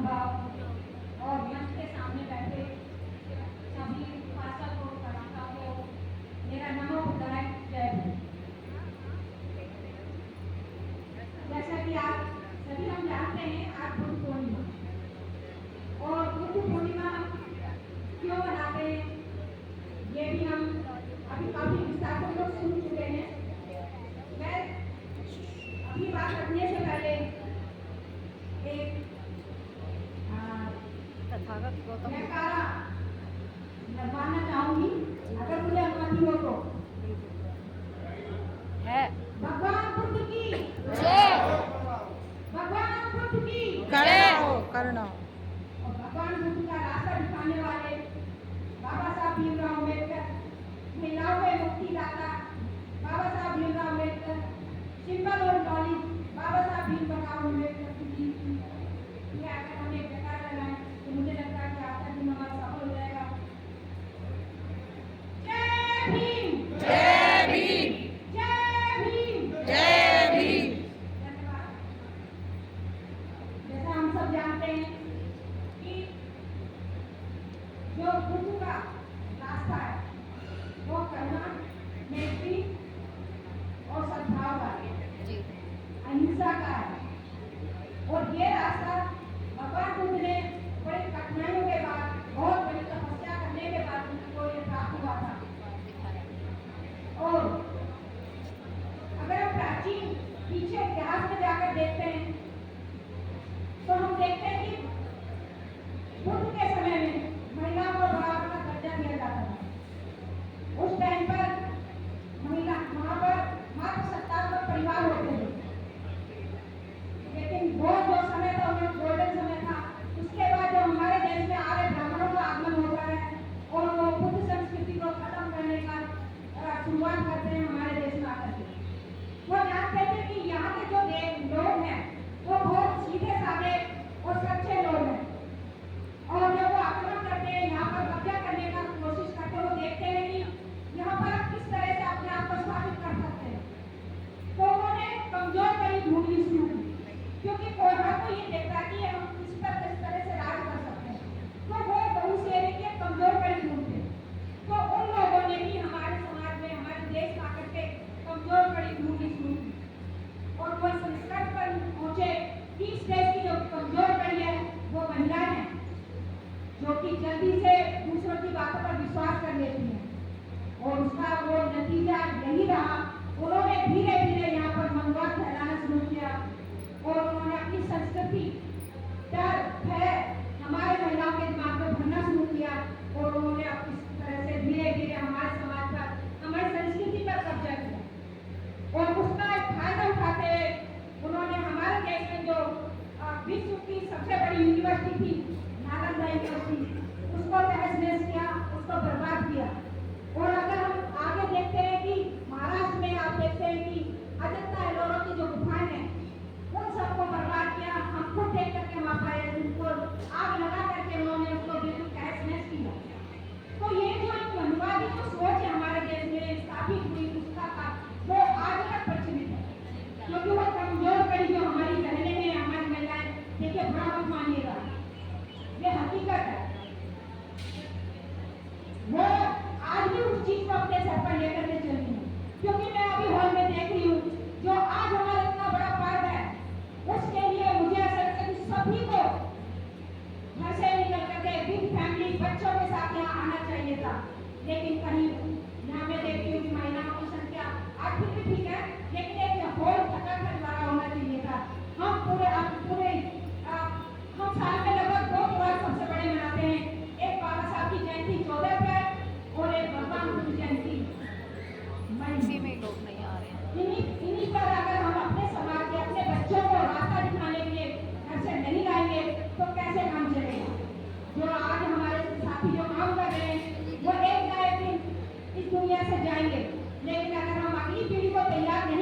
महानुभाव और मंच के सामने बैठे सभी उपासक और कलाकारों को मेरा नमो बुद्धाय जय भीम। जैसा कि आप सभी हम जानते हैं आज बुद्ध पूर्णिमा और बुद्ध पूर्णिमा क्यों मनाते हैं ये भी हम अभी काफी विस्तार से लोग सुन चुके हैं। मैं अभी बात करने से पहले एक तथागत गौतम मानना चाहूंगी अगर मुझे अनुमति हो तो। है भगवान बुद्ध की जय। भगवान बुद्ध की करना और भगवान बुद्ध का रास्ता दिखाने वाले बाबा साहब भीमराव अम्बेडकर, महिलाओं के मुक्तिदाता बाबा साहब भीमराव अम्बेडकर, सिंबल और नॉलेज बाबा साहब भीमराव अम्बेडकर की अगर हम एक जगह लगाएं तो मुझे लगता है कि आज का दिन हमारा सफल हो जाएगा। जय भीम जय भीम जय भीम जय भीम। धन्यवाद। जैसा हम सब जानते हैं कि जो बुद्ध का रास्ता है वो करुणा, मैत्री और सद्भाव का है, अहिंसा का है। और ये रास्ता भगवान बुद्ध ने बड़ी कठिनाइयों के बाद, बहुत बड़ी तपस्या करने के बाद उनको ये प्राप्त हुआ था। और अगर हम प्राचीन पीछे इतिहास में जाकर देखते हैं तो हम देखते हैं कि बुद्ध के समय में महिलाओं को बराबर का दर्जा दिया जाता था। उस टाइम पर महिला वहां पर मात्र 57 परिवार होते थे, लेकिन वो जो समय था वो गोल्डन समय था। उसके बाद जब हमारे देश में आर्य ब्राह्मणों का आगमन होता है और वो बुद्ध संस्कृति को खत्म करने का शुरुआत करते हैं हमारे देश में आकर के। वो जानते थे कि यहाँ के जो लोग हैं वो बहुत सीधे साधे और सच्चे लोग हैं और जब वो आक्रमण करते हैं, यहाँ पर कब्जा करने का कोशिश करते हैं, वो देखते हैं कि यहाँ पर आप किस तरह से अपने आप को स्थापित कर सकते हैं। तो उन्होंने कमजोर कड़ी ढूंढनी शुरू की, क्योंकि कोई हर कोई ये देखता है कि हम किस तरह से राज कर सकते हैं। तो वो बहुत से एरिया की कमजोर कड़ी ढूंढते हैं। तो उन लोगों ने भी हमारे समाज में, हमारे देश में आकर के कमजोर कड़ी ढूंढनी शुरू की और वो संस्कृत पर पहुंचे कि इस देश की जो कमजोर कड़ी है वो महिलाएं हैं, जो कि जल्दी से दूसरों की बातों पर विश्वास कर लेती हैं। और उसका वो नतीजा यही रहा। उन्होंने धीरे धीरे यहाँ पर मनवाद फैलाना शुरू किया और उन्होंने अपनी संस्कृति, डर, भय हमारे महिलाओं के दिमाग में भरना शुरू किया और उन्होंने इस तरह से धीरे धीरे हमारे समाज पर, हमारी संस्कृति पर कब्जा किया। और उसका एक फायदा उठाते हुए उन्होंने हमारे देश में जो विश्व की सबसे बड़ी यूनिवर्सिटी थी, नालंदा यूनिवर्सिटी, उसको तहस नहस किया, उसको बर्बाद किया। और अगर हम आगे देखते हैं कि महाराष्ट्र में आप देखते हैं कि अजंता एलोरा की जो गुफाएं हैं उन सबको बर्बाद किया। हम खुद देख करके वहां पर उनको आग लगा करके उन्होंने उसको बिल्कुल तहस नहस किया। तो ये जो एक मनवादी जो सोच है हमारे देश में स्थापित हुई, उसका वो आज तक प्रचलित है, क्योंकि वो कमजोर कड़ी जो हमारी बहनें हैं, हमारी महिलाएं, देखिए बुरा मत मानिएगा, ये हकीकत है। वो आज भी उस चीज को अपने सर पर लेकर के चल रही है, क्योंकि मैं अभी हॉल में देख रही हूँ जो आज हमारा इतना बड़ा पर्व है, उसके लिए मुझे ऐसा लगता है कि सभी को घर से निकल करके विद फैमिली बच्चों के साथ यहाँ आना चाहिए था। लेकिन कहीं यहाँ मैं देखती हूँ कि महिलाओं की संख्या आज फिर भी ठीक है, लेकिन एक होल खतरनाक द्वारा होना चाहिए था। हम हम साल में लगभग 2 त्योहार सबसे बड़े मनाते हैं, एक बाबा साहब की जयंती 14 अप्रैल और एक भगवान बुद्ध जयंती इसी में लोग नहीं आ रहे हैं। इन्हीं पर अगर हम अपने समाज के, अपने बच्चों को रास्ता दिखाने के लिए घर से नहीं लाएंगे तो कैसे काम चलेगा। जो आज हमारे साथी जो काम कर रहे हैं वो एक ना एक दिन इस दुनिया से जाएंगे, लेकिन अगर हम अगली पीढ़ी को तैयार नहीं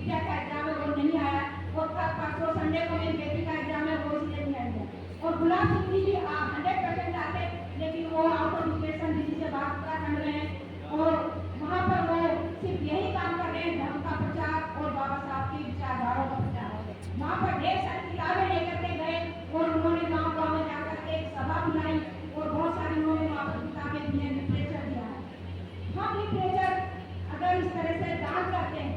विद्या का एग्जाम है वो नहीं आया, और कल परसों संडे को मेरी बेटी का एग्जाम है वो इसलिए नहीं आया। और गुलाब सिंह जी भी 100% आते, लेकिन वो आउट ऑफ स्टेशन दिल्ली से बात उत्तराखंड में है, और वहाँ पर वो सिर्फ यही काम कर रहे हैं, धर्म का प्रचार और बाबा साहब की विचारधाराओं का प्रचार। वहाँ पर ढेर सारी किताबें लेकर के गए और उन्होंने गाँव गाँव में जाकर के एक सभा बुलाई और बहुत सारी उन्होंने वहाँ पर किताबें दी हैं, लिटरेचर दिया है। हम लिटरेचर अगर इस तरह से दान करते हैं,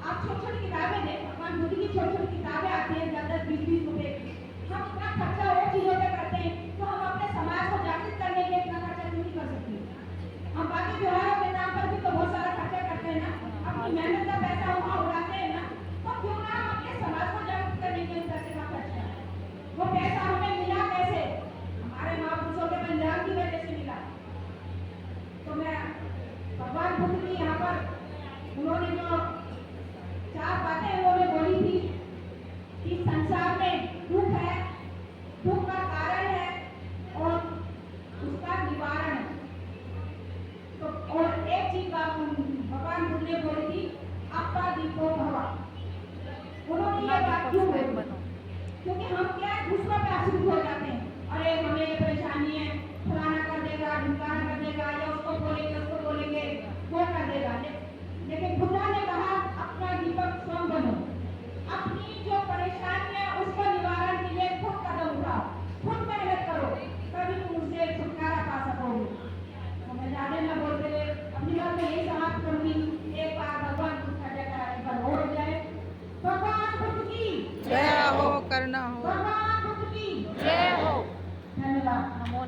आप छोटी छोटी किताबें दें, भगवान बुद्ध की छोटी छोटी किताबें आती हैं 10-20 रुपए की, हम इतना खर्चा और चीजों पे करते हैं, तो हम अपने समाज को जागृत करने के लिए इतना खर्चा क्यों नहीं कर सकते? हम बाकी त्योहारों के नाम पर भी तो बहुत सारा खर्चा करते हैं ना, अपनी मेहनत का पैसा वहाँ उड़ाते हैं ना, तो क्यों ना हम अपने समाज को जागृत करने के लिए पैसे का खर्च करें? वो पैसा हमें मिला कैसे? हमारे महापुरुषों के बलिदान की वजह से मिला। तो मैं भगवान बुद्ध की यहाँ पर उन्होंने जो 4 बातें उन्होंने बोली थी कि संसार में दुख है, दुख का कारण है और उसका निवारण है। तो और एक चीज भगवान बुद्ध ने बोली थी, आपका दीपो भव। उन्होंने ये बात क्यों बोली? क्योंकि हम क्या है, दूसरों पे आश्रित हो जाते हैं, अरे हमें ये परेशानी है, फलाना कर देगा, ढिमकाना कर देगा, या उसको बोलेंगे वो कर देगा। लेकिन बुद्धा ने कहा अपना दीपक स्वयं बनो, अपनी जो परेशानी है उसको निवारण के लिए खुद कदम उठाओ, खुद मेहनत करो, तभी तुम उससे छुटकारा पा सकोगे। तो मैं ज्यादा न बोलते हुए अपनी बात में यही समाप्त करूंगी। एक बार भगवान बुद्ध का जयकारा एक बार हो जाए। भगवान बुद्ध की जय हो, करना हो। भगवान बुद्ध की जय हो। धन्यवाद।